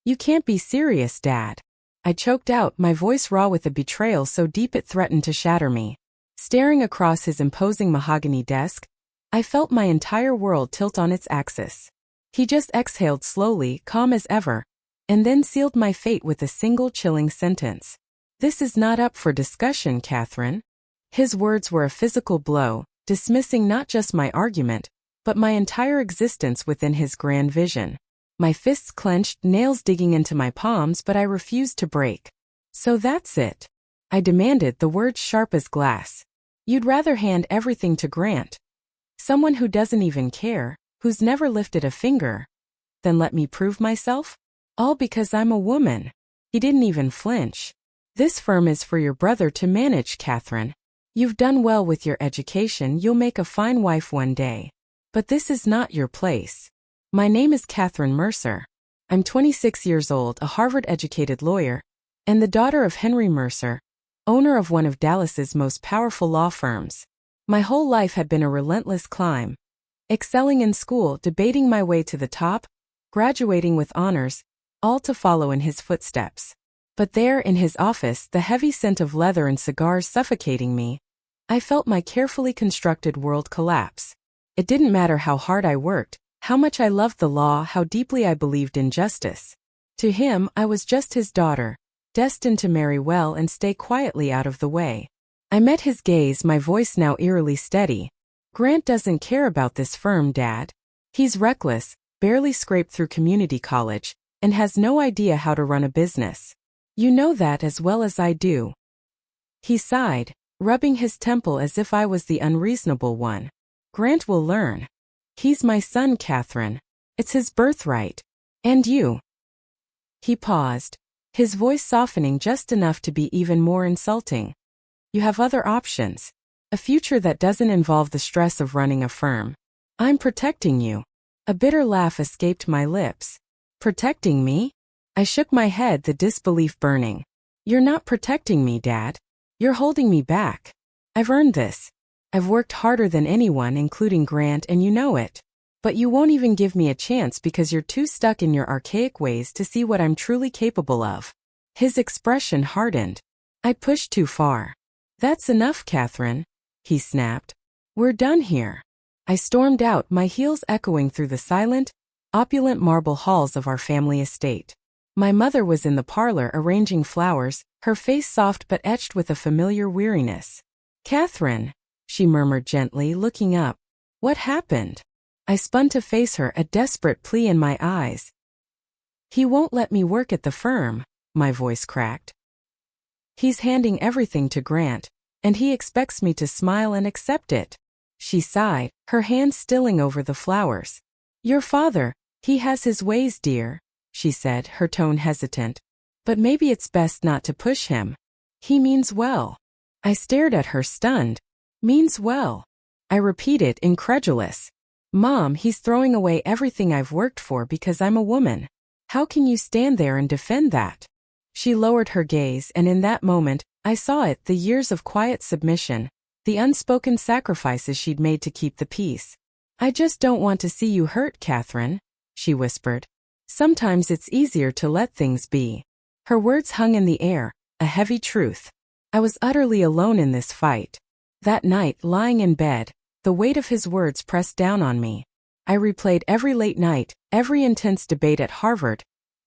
You can't be serious, Dad. I choked out, my voice raw with a betrayal so deep it threatened to shatter me. Staring across his imposing mahogany desk, I felt my entire world tilt on its axis. He just exhaled slowly, calm as ever, and then sealed my fate with a single chilling sentence. This is not up for discussion, Catherine. His words were a physical blow, dismissing not just my argument, but my entire existence within his grand vision. My fists clenched, nails digging into my palms, but I refused to break. So that's it. I demanded, the words sharp as glass. You'd rather hand everything to Grant, someone who doesn't even care, who's never lifted a finger, than let me prove myself? All because I'm a woman. He didn't even flinch. This firm is for your brother to manage, Catherine. You've done well with your education, you'll make a fine wife one day. But this is not your place. My name is Catherine Mercer. I'm 26 years old, a Harvard-educated lawyer, and the daughter of Henry Mercer, owner of one of Dallas's most powerful law firms. My whole life had been a relentless climb. Excelling in school, debating my way to the top, graduating with honors, all to follow in his footsteps. But there in his office, the heavy scent of leather and cigars suffocating me, I felt my carefully constructed world collapse. It didn't matter how hard I worked, how much I loved the law, how deeply I believed in justice. To him, I was just his daughter, destined to marry well and stay quietly out of the way. I met his gaze, my voice now eerily steady. Grant doesn't care about this firm, Dad. He's reckless, barely scraped through community college, and has no idea how to run a business. You know that as well as I do. He sighed, rubbing his temple as if I was the unreasonable one. Grant will learn. He's my son, Catherine. It's his birthright. And you. He paused, his voice softening just enough to be even more insulting. You have other options. A future that doesn't involve the stress of running a firm. I'm protecting you. A bitter laugh escaped my lips. Protecting me? I shook my head, the disbelief burning. You're not protecting me, Dad. You're holding me back. I've earned this. I've worked harder than anyone, including Grant, and you know it. But you won't even give me a chance because you're too stuck in your archaic ways to see what I'm truly capable of. His expression hardened. I pushed too far. That's enough, Catherine, he snapped. We're done here. I stormed out, my heels echoing through the silent, opulent marble halls of our family estate. My mother was in the parlor arranging flowers, her face soft but etched with a familiar weariness. Catherine, she murmured gently, looking up. What happened? I spun to face her, a desperate plea in my eyes. He won't let me work at the firm, my voice cracked. He's handing everything to Grant, and he expects me to smile and accept it. She sighed, her hand stilling over the flowers. Your father, he has his ways, dear, she said, her tone hesitant. But maybe it's best not to push him. He means well. I stared at her, stunned. Means well. I repeated, incredulous. Mom, he's throwing away everything I've worked for because I'm a woman. How can you stand there and defend that? She lowered her gaze, and in that moment, I saw it, the years of quiet submission, the unspoken sacrifices she'd made to keep the peace. I just don't want to see you hurt, Catherine, she whispered. Sometimes it's easier to let things be. Her words hung in the air, a heavy truth. I was utterly alone in this fight. That night, lying in bed, the weight of his words pressed down on me. I replayed every late night, every intense debate at Harvard,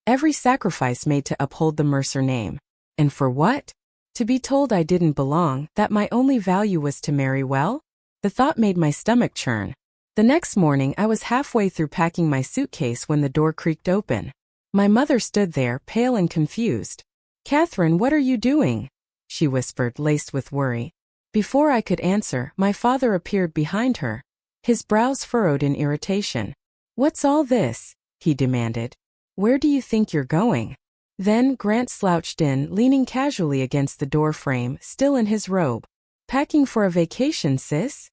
every sacrifice made to uphold the Mercer name. And for what? To be told I didn't belong, that my only value was to marry well? The thought made my stomach churn. The next morning I was halfway through packing my suitcase when the door creaked open. My mother stood there, pale and confused. Catherine, what are you doing? She whispered, laced with worry. Before I could answer, my father appeared behind her, his brows furrowed in irritation. What's all this? He demanded. Where do you think you're going? Then Grant slouched in, leaning casually against the door frame, still in his robe. Packing for a vacation, sis?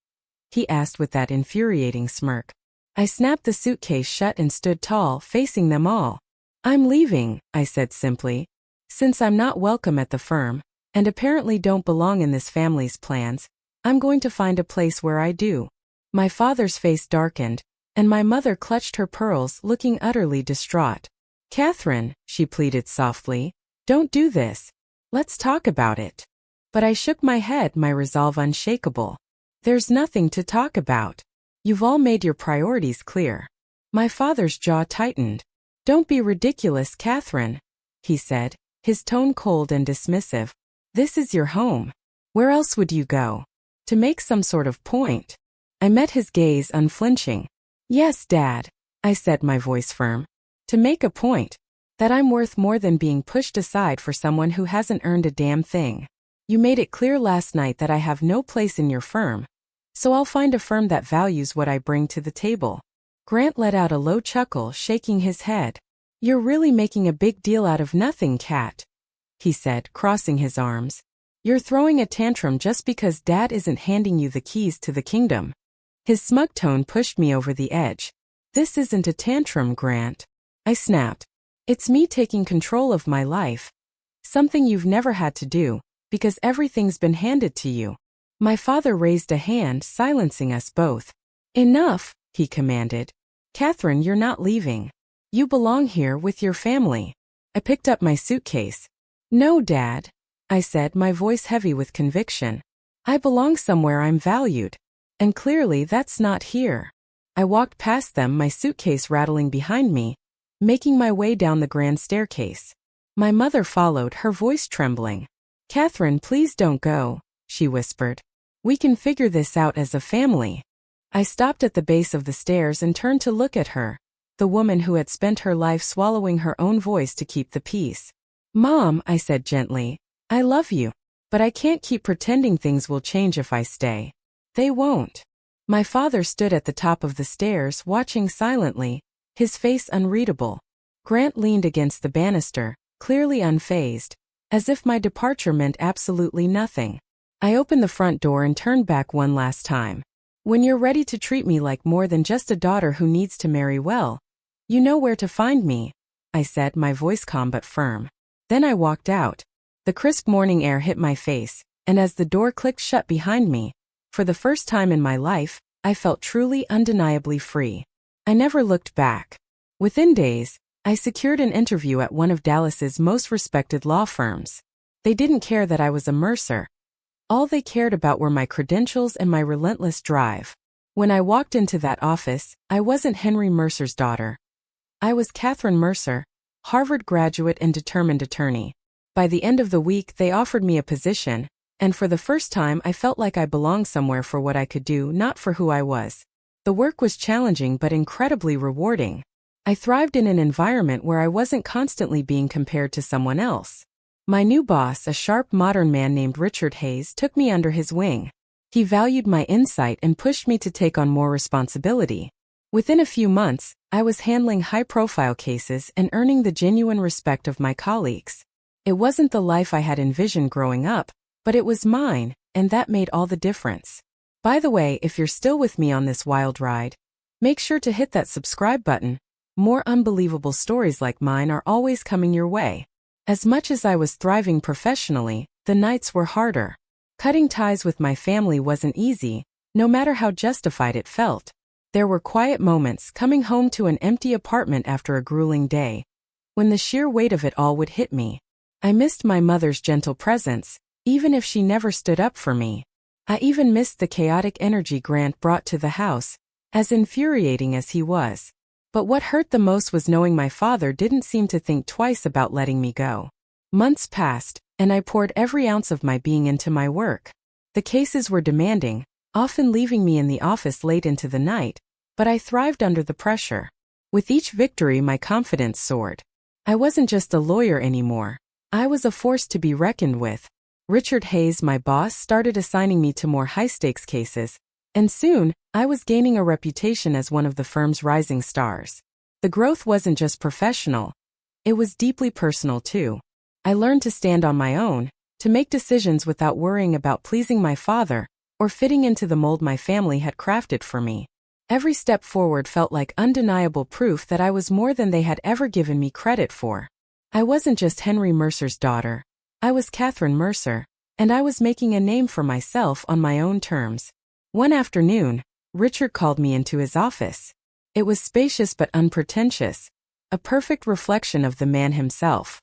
He asked with that infuriating smirk. I snapped the suitcase shut and stood tall, facing them all. I'm leaving, I said simply. Since I'm not welcome at the firm, and apparently don't belong in this family's plans, I'm going to find a place where I do. My father's face darkened, and my mother clutched her pearls, looking utterly distraught. Catherine, she pleaded softly, don't do this. Let's talk about it. But I shook my head, my resolve unshakable. There's nothing to talk about. You've all made your priorities clear. My father's jaw tightened. Don't be ridiculous, Catherine, he said, his tone cold and dismissive. This is your home. Where else would you go? To make some sort of point. I met his gaze unflinching. Yes, Dad, I said, my voice firm. To make a point. That I'm worth more than being pushed aside for someone who hasn't earned a damn thing. You made it clear last night that I have no place in your firm. So I'll find a firm that values what I bring to the table. Grant let out a low chuckle, shaking his head. You're really making a big deal out of nothing, Cat, he said, crossing his arms. You're throwing a tantrum just because Dad isn't handing you the keys to the kingdom. His smug tone pushed me over the edge. This isn't a tantrum, Grant, I snapped. It's me taking control of my life. Something you've never had to do, because everything's been handed to you. My father raised a hand, silencing us both. Enough, he commanded. Catherine, you're not leaving. You belong here with your family. I picked up my suitcase. No, Dad, I said, my voice heavy with conviction. I belong somewhere I'm valued. And clearly that's not here. I walked past them, my suitcase rattling behind me, making my way down the grand staircase. My mother followed, her voice trembling. Catherine, please don't go, she whispered. We can figure this out as a family. I stopped at the base of the stairs and turned to look at her, the woman who had spent her life swallowing her own voice to keep the peace. Mom, I said gently, I love you, but I can't keep pretending things will change if I stay. They won't. My father stood at the top of the stairs, watching silently, his face unreadable. Grant leaned against the banister, clearly unfazed, as if my departure meant absolutely nothing. I opened the front door and turned back one last time. When you're ready to treat me like more than just a daughter who needs to marry well, you know where to find me, I said, my voice calm but firm. Then I walked out. The crisp morning air hit my face, and as the door clicked shut behind me, for the first time in my life, I felt truly, undeniably free. I never looked back. Within days, I secured an interview at one of Dallas's most respected law firms. They didn't care that I was a Mercer. All they cared about were my credentials and my relentless drive. When I walked into that office, I wasn't Henry Mercer's daughter. I was Catherine Mercer, Harvard graduate and determined attorney. By the end of the week, they offered me a position, and for the first time I felt like I belonged somewhere for what I could do, not for who I was. The work was challenging but incredibly rewarding. I thrived in an environment where I wasn't constantly being compared to someone else. My new boss, a sharp modern man named Richard Hayes, took me under his wing. He valued my insight and pushed me to take on more responsibility. Within a few months, I was handling high-profile cases and earning the genuine respect of my colleagues. It wasn't the life I had envisioned growing up, but it was mine, and that made all the difference. By the way, if you're still with me on this wild ride, make sure to hit that subscribe button. More unbelievable stories like mine are always coming your way. As much as I was thriving professionally, the nights were harder. Cutting ties with my family wasn't easy, no matter how justified it felt. There were quiet moments, coming home to an empty apartment after a grueling day, when the sheer weight of it all would hit me. I missed my mother's gentle presence, even if she never stood up for me. I even missed the chaotic energy Grant brought to the house, as infuriating as he was. But what hurt the most was knowing my father didn't seem to think twice about letting me go. Months passed, and I poured every ounce of my being into my work. The cases were demanding, often leaving me in the office late into the night, but I thrived under the pressure. With each victory, my confidence soared. I wasn't just a lawyer anymore. I was a force to be reckoned with. Richard Hayes, my boss, started assigning me to more high-stakes cases, and soon, I was gaining a reputation as one of the firm's rising stars. The growth wasn't just professional. It was deeply personal too. I learned to stand on my own, to make decisions without worrying about pleasing my father, or fitting into the mold my family had crafted for me. Every step forward felt like undeniable proof that I was more than they had ever given me credit for. I wasn't just Henry Mercer's daughter. I was Catherine Mercer, and I was making a name for myself on my own terms. One afternoon, Richard called me into his office. It was spacious but unpretentious. a perfect reflection of the man himself.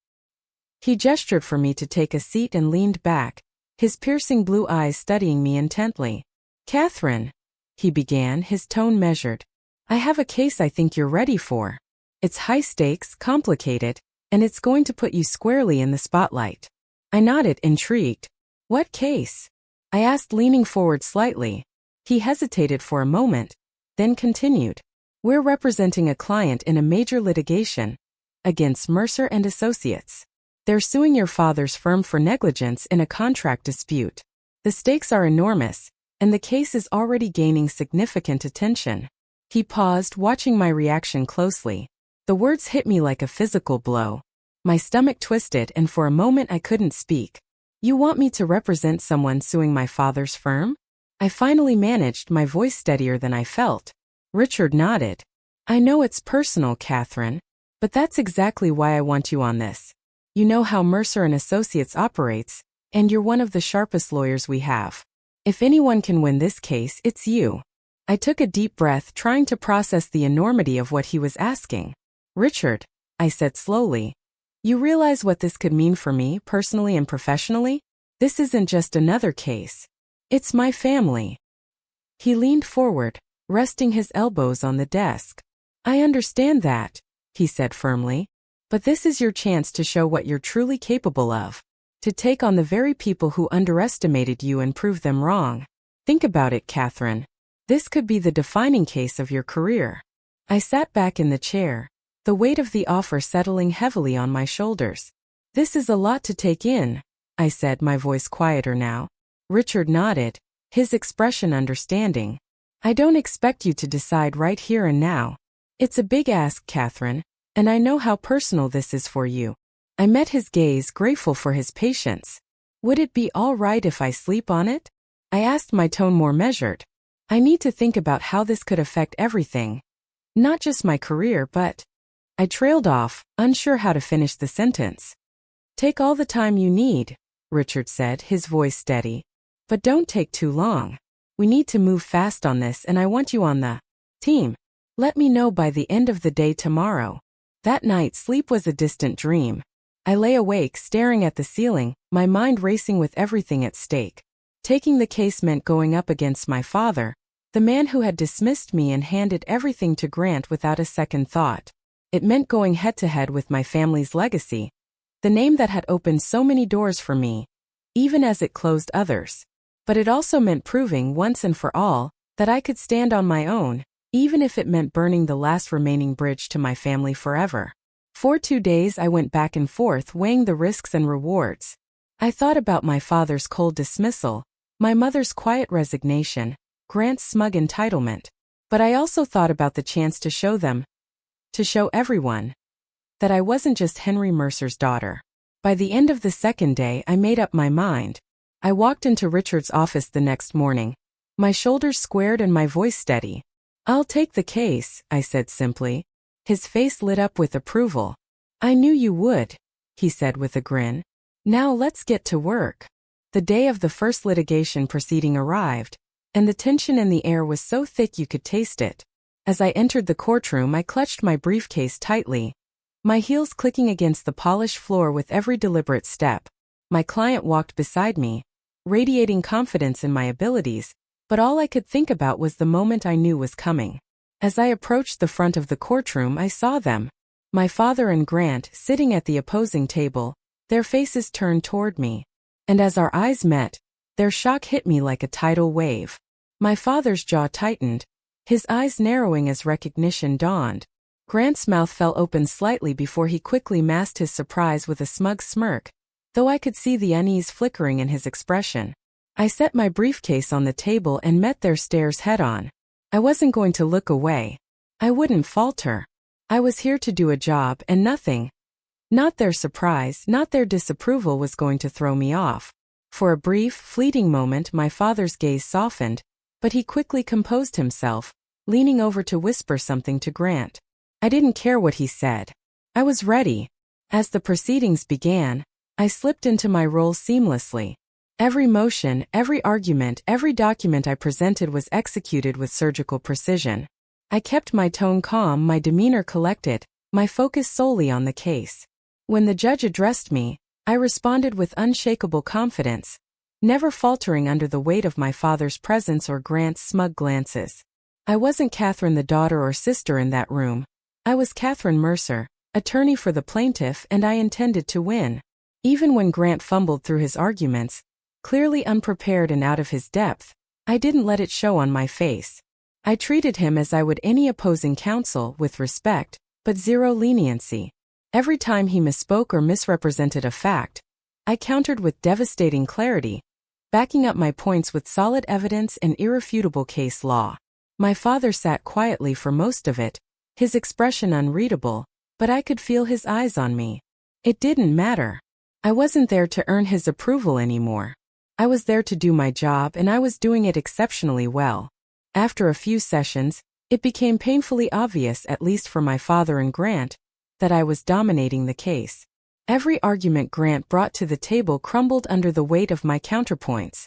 He gestured for me to take a seat and leaned back, his piercing blue eyes studying me intently. "Catherine," he began, his tone measured, "I have a case I think you're ready for. It's high stakes, complicated, and it's going to put you squarely in the spotlight." I nodded, intrigued. "What case?" I asked, leaning forward slightly. He hesitated for a moment, then continued. "We're representing a client in a major litigation against Mercer and Associates. They're suing your father's firm for negligence in a contract dispute. The stakes are enormous, and the case is already gaining significant attention." He paused, watching my reaction closely. The words hit me like a physical blow. My stomach twisted, and for a moment I couldn't speak. "You want me to represent someone suing my father's firm?" I finally managed, my voice steadier than I felt. Richard nodded. "I know it's personal, Catherine, but that's exactly why I want you on this. You know how Mercer and Associates operates, and you're one of the sharpest lawyers we have. If anyone can win this case, it's you." I took a deep breath, trying to process the enormity of what he was asking. "Richard," I said slowly, "you realize what this could mean for me, personally and professionally? This isn't just another case. It's my family." He leaned forward, resting his elbows on the desk. "I understand that," he said firmly, "but this is your chance to show what you're truly capable of, to take on the very people who underestimated you and prove them wrong. Think about it, Catherine. This could be the defining case of your career." I sat back in the chair, the weight of the offer settling heavily on my shoulders. "This is a lot to take in," I said, my voice quieter now. Richard nodded, his expression understanding. "I don't expect you to decide right here and now. It's a big ask, Catherine, and I know how personal this is for you." I met his gaze, grateful for his patience. "Would it be all right if I sleep on it?" I asked, my tone more measured. "I need to think about how this could affect everything. Not just my career, but—" I trailed off, unsure how to finish the sentence. "Take all the time you need," Richard said, his voice steady. "But don't take too long. We need to move fast on this, and I want you on the team. Let me know by the end of the day tomorrow." That night, sleep was a distant dream. I lay awake, staring at the ceiling, my mind racing with everything at stake. Taking the case meant going up against my father, the man who had dismissed me and handed everything to Grant without a second thought. It meant going head-to-head with my family's legacy, the name that had opened so many doors for me, even as it closed others. But it also meant proving once and for all that I could stand on my own, even if it meant burning the last remaining bridge to my family forever. For 2 days I went back and forth, weighing the risks and rewards. I thought about my father's cold dismissal, my mother's quiet resignation, Grant's smug entitlement. But I also thought about the chance to show everyone, that I wasn't just Henry Mercer's daughter. By the end of the second day, I made up my mind. I walked into Richard's office the next morning, my shoulders squared and my voice steady. "I'll take the case," I said simply. His face lit up with approval. "I knew you would," he said with a grin. "Now let's get to work." The day of the first litigation proceeding arrived, and the tension in the air was so thick you could taste it. As I entered the courtroom, I clutched my briefcase tightly, my heels clicking against the polished floor with every deliberate step. My client walked beside me, radiating confidence in my abilities, but all I could think about was the moment I knew was coming. As I approached the front of the courtroom, I saw them, my father and Grant, sitting at the opposing table, their faces turned toward me. And as our eyes met, their shock hit me like a tidal wave. My father's jaw tightened, his eyes narrowing as recognition dawned. Grant's mouth fell open slightly before he quickly masked his surprise with a smug smirk, though I could see the unease flickering in his expression. I set my briefcase on the table and met their stares head-on. I wasn't going to look away. I wouldn't falter. I was here to do a job, and nothing, not their surprise, not their disapproval, was going to throw me off. For a brief, fleeting moment, my father's gaze softened, but he quickly composed himself, leaning over to whisper something to Grant. I didn't care what he said. I was ready. As the proceedings began, I slipped into my role seamlessly. Every motion, every argument, every document I presented was executed with surgical precision. I kept my tone calm, my demeanor collected, my focus solely on the case. When the judge addressed me, I responded with unshakable confidence, never faltering under the weight of my father's presence or Grant's smug glances. I wasn't Catherine the daughter or sister in that room. I was Catherine Mercer, attorney for the plaintiff, and I intended to win. Even when Grant fumbled through his arguments, clearly unprepared and out of his depth, I didn't let it show on my face. I treated him as I would any opposing counsel, with respect, but zero leniency. Every time he misspoke or misrepresented a fact, I countered with devastating clarity, backing up my points with solid evidence and irrefutable case law. My father sat quietly for most of it, his expression unreadable, but I could feel his eyes on me. It didn't matter. I wasn't there to earn his approval anymore. I was there to do my job, and I was doing it exceptionally well. After a few sessions, it became painfully obvious, at least for my father and Grant, that I was dominating the case. Every argument Grant brought to the table crumbled under the weight of my counterpoints.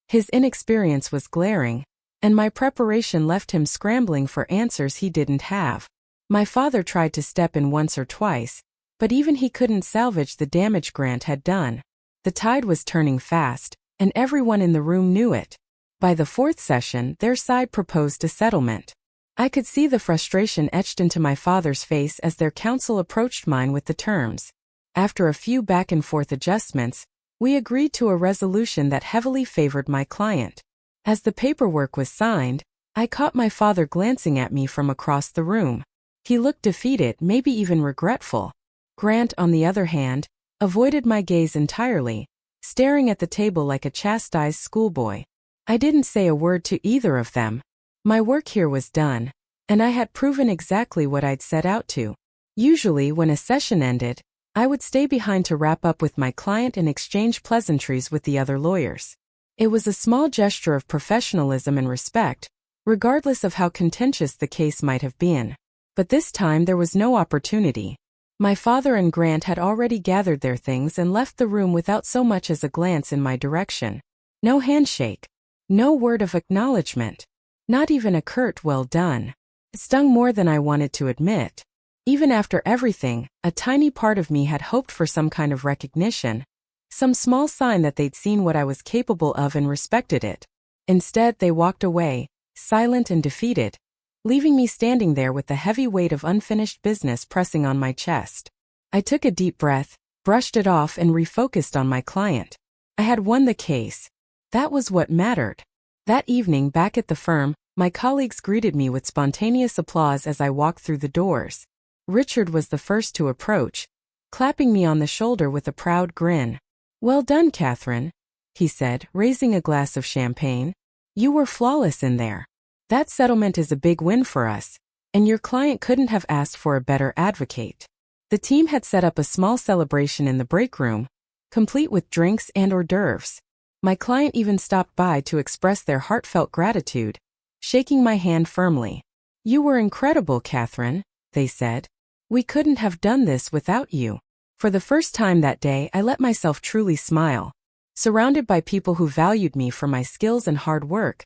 His inexperience was glaring, and my preparation left him scrambling for answers he didn't have. My father tried to step in once or twice, but even he couldn't salvage the damage Grant had done. The tide was turning fast, and everyone in the room knew it. By the fourth session, their side proposed a settlement. I could see the frustration etched into my father's face as their counsel approached mine with the terms. After a few back-and-forth adjustments, we agreed to a resolution that heavily favored my client. As the paperwork was signed, I caught my father glancing at me from across the room. He looked defeated, maybe even regretful. Grant, on the other hand, avoided my gaze entirely, staring at the table like a chastised schoolboy. I didn't say a word to either of them. My work here was done, and I had proven exactly what I'd set out to. Usually, when a session ended, I would stay behind to wrap up with my client and exchange pleasantries with the other lawyers. It was a small gesture of professionalism and respect, regardless of how contentious the case might have been. But this time there was no opportunity. My father and Grant had already gathered their things and left the room without so much as a glance in my direction. No handshake. No word of acknowledgement. Not even a curt "well done." It stung more than I wanted to admit. Even after everything, a tiny part of me had hoped for some kind of recognition, some small sign that they'd seen what I was capable of and respected it. Instead, they walked away, silent and defeated, leaving me standing there with the heavy weight of unfinished business pressing on my chest. I took a deep breath, brushed it off, and refocused on my client. I had won the case. That was what mattered. That evening, back at the firm, my colleagues greeted me with spontaneous applause as I walked through the doors. Richard was the first to approach, clapping me on the shoulder with a proud grin. "Well done, Catherine," he said, raising a glass of champagne. "You were flawless in there. That settlement is a big win for us, and your client couldn't have asked for a better advocate." The team had set up a small celebration in the break room, complete with drinks and hors d'oeuvres. My client even stopped by to express their heartfelt gratitude, shaking my hand firmly. "You were incredible, Catherine," they said. "We couldn't have done this without you." For the first time that day, I let myself truly smile. Surrounded by people who valued me for my skills and hard work,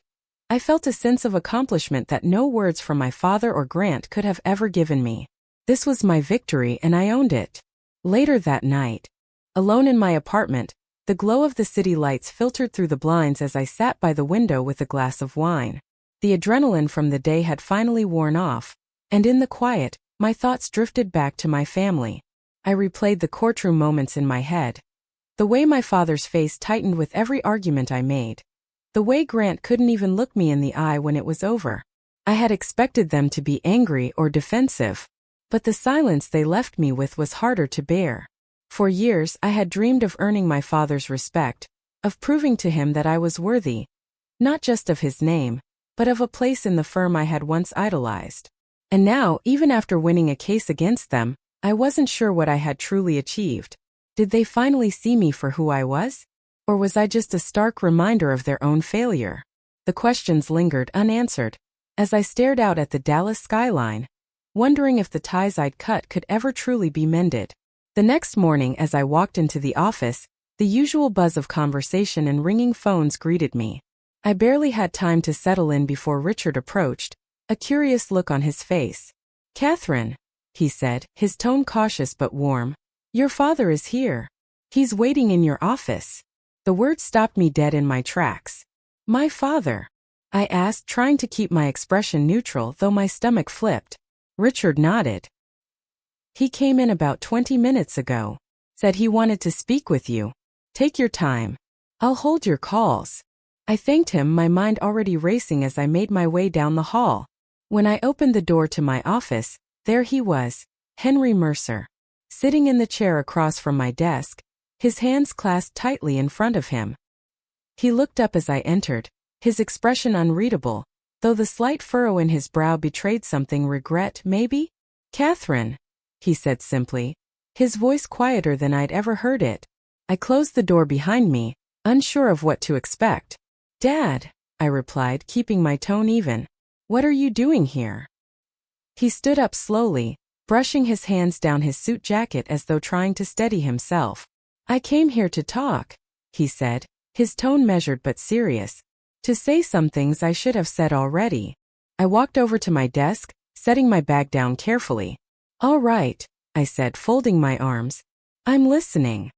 I felt a sense of accomplishment that no words from my father or Grant could have ever given me. This was my victory, and I owned it. Later that night, alone in my apartment, the glow of the city lights filtered through the blinds as I sat by the window with a glass of wine. The adrenaline from the day had finally worn off, and in the quiet, my thoughts drifted back to my family. I replayed the courtroom moments in my head. The way my father's face tightened with every argument I made. The way Grant couldn't even look me in the eye when it was over. I had expected them to be angry or defensive, but the silence they left me with was harder to bear. For years, I had dreamed of earning my father's respect, of proving to him that I was worthy, not just of his name, but of a place in the firm I had once idolized. And now, even after winning a case against them, I wasn't sure what I had truly achieved. Did they finally see me for who I was? Or was I just a stark reminder of their own failure? The questions lingered unanswered, as I stared out at the Dallas skyline, wondering if the ties I'd cut could ever truly be mended. The next morning, as I walked into the office, the usual buzz of conversation and ringing phones greeted me. I barely had time to settle in before Richard approached, a curious look on his face. "Catherine," he said, his tone cautious but warm. Your father is here. He's waiting in your office. The words stopped me dead in my tracks. My father? I asked, trying to keep my expression neutral though my stomach flipped. Richard nodded. He came in about 20 minutes ago. Said he wanted to speak with you. Take your time. I'll hold your calls. I thanked him, my mind already racing as I made my way down the hall. When I opened the door to my office, there he was, Henry Mercer, sitting in the chair across from my desk, his hands clasped tightly in front of him. He looked up as I entered, his expression unreadable, though the slight furrow in his brow betrayed something. Regret, maybe? Catherine, he said simply, his voice quieter than I'd ever heard it. I closed the door behind me, unsure of what to expect. Dad, I replied, keeping my tone even. What are you doing here? He stood up slowly, brushing his hands down his suit jacket as though trying to steady himself. I came here to talk, he said, his tone measured but serious. To say some things I should have said already. I walked over to my desk, setting my bag down carefully. All right, I said, folding my arms. I'm listening.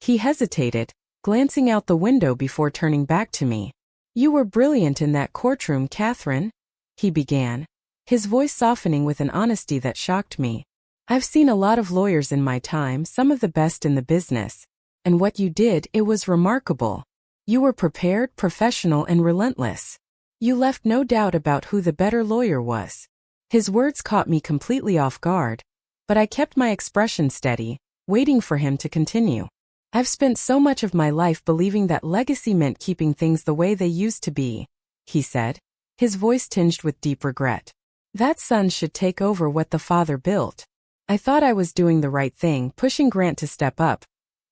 He hesitated, glancing out the window before turning back to me. You were brilliant in that courtroom, Catherine, he began, his voice softening with an honesty that shocked me. I've seen a lot of lawyers in my time, some of the best in the business. And what you did, it was remarkable. You were prepared, professional, and relentless. You left no doubt about who the better lawyer was. His words caught me completely off guard, but I kept my expression steady, waiting for him to continue. I've spent so much of my life believing that legacy meant keeping things the way they used to be, he said, his voice tinged with deep regret. That son should take over what the father built. I thought I was doing the right thing, pushing Grant to step up,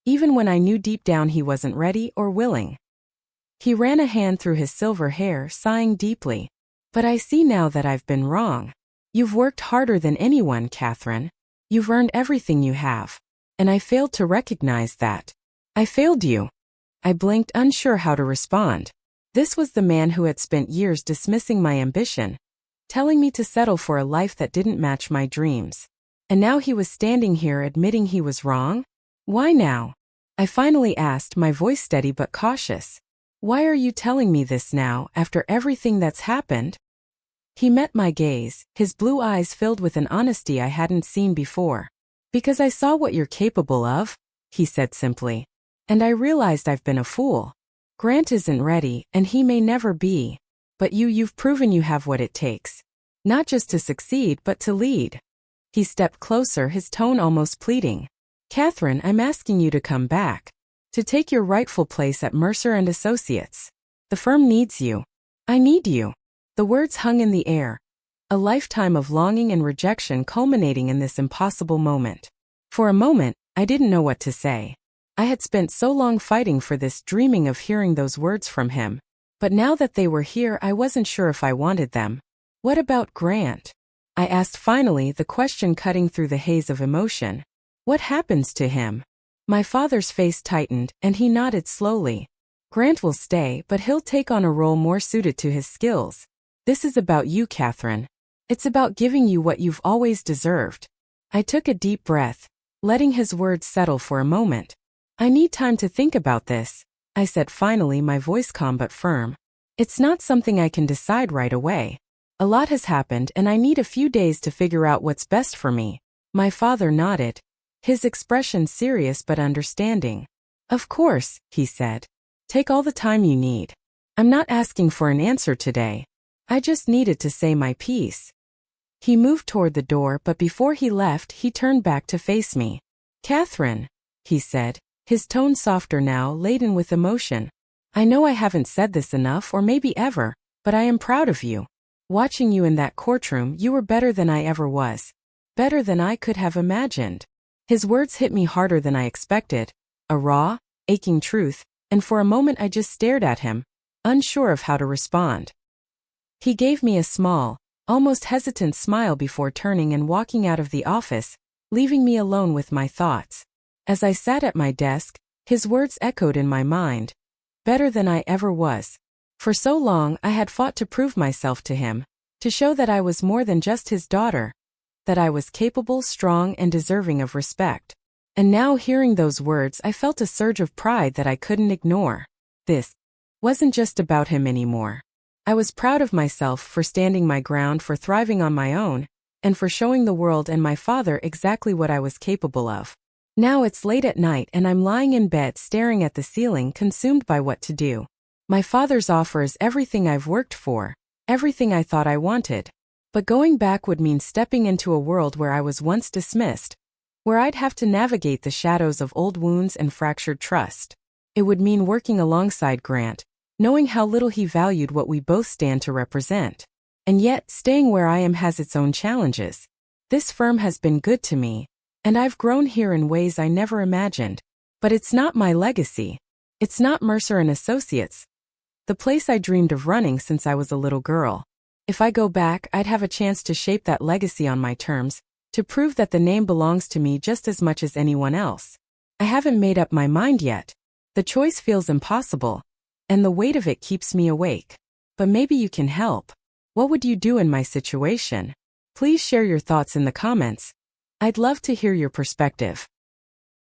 even when I knew deep down he wasn't ready or willing. He ran a hand through his silver hair, sighing deeply. But I see now that I've been wrong. You've worked harder than anyone, Catherine. You've earned everything you have. And I failed to recognize that. I failed you. I blinked, unsure how to respond. This was the man who had spent years dismissing my ambition, telling me to settle for a life that didn't match my dreams. And now he was standing here admitting he was wrong? Why now? I finally asked, my voice steady but cautious. Why are you telling me this now, after everything that's happened? He met my gaze, his blue eyes filled with an honesty I hadn't seen before. Because I saw what you're capable of, he said simply. And I realized I've been a fool. Grant isn't ready, and he may never be. But you've proven you have what it takes. Not just to succeed, but to lead. He stepped closer, his tone almost pleading. Catherine, I'm asking you to come back. To take your rightful place at Mercer and Associates. The firm needs you. I need you. The words hung in the air. A lifetime of longing and rejection culminating in this impossible moment. For a moment, I didn't know what to say. I had spent so long fighting for this, dreaming of hearing those words from him. But now that they were here, I wasn't sure if I wanted them. What about Grant? I asked finally, the question cutting through the haze of emotion. What happens to him? My father's face tightened, and he nodded slowly. Grant will stay, but he'll take on a role more suited to his skills. This is about you, Catherine. It's about giving you what you've always deserved. I took a deep breath, letting his words settle for a moment. I need time to think about this, I said finally, my voice calm but firm. It's not something I can decide right away. A lot has happened, and I need a few days to figure out what's best for me. My father nodded, his expression serious but understanding. Of course, he said. Take all the time you need. I'm not asking for an answer today. I just needed to say my piece. He moved toward the door, but before he left, he turned back to face me. Catherine, he said, his tone softer now, laden with emotion. I know I haven't said this enough, or maybe ever, but I am proud of you. Watching you in that courtroom, you were better than I ever was. Better than I could have imagined. His words hit me harder than I expected, a raw, aching truth, and for a moment I just stared at him, unsure of how to respond. He gave me a small, almost hesitant smile before turning and walking out of the office, leaving me alone with my thoughts. As I sat at my desk, his words echoed in my mind. Better than I ever was. For so long I had fought to prove myself to him, to show that I was more than just his daughter. that I was capable, strong, and deserving of respect. And now, hearing those words, I felt a surge of pride that I couldn't ignore. This wasn't just about him anymore. I was proud of myself for standing my ground, for thriving on my own, and for showing the world and my father exactly what I was capable of. Now it's late at night and I'm lying in bed staring at the ceiling, consumed by what to do. My father's offer is everything I've worked for, everything I thought I wanted. But going back would mean stepping into a world where I was once dismissed, where I'd have to navigate the shadows of old wounds and fractured trust. It would mean working alongside Grant, knowing how little he valued what we both stand to represent. And yet, staying where I am has its own challenges. This firm has been good to me, and I've grown here in ways I never imagined. But it's not my legacy. It's not Mercer and Associates, the place I dreamed of running since I was a little girl. If I go back, I'd have a chance to shape that legacy on my terms, to prove that the name belongs to me just as much as anyone else. I haven't made up my mind yet. The choice feels impossible, and the weight of it keeps me awake. But maybe you can help. What would you do in my situation? Please share your thoughts in the comments. I'd love to hear your perspective.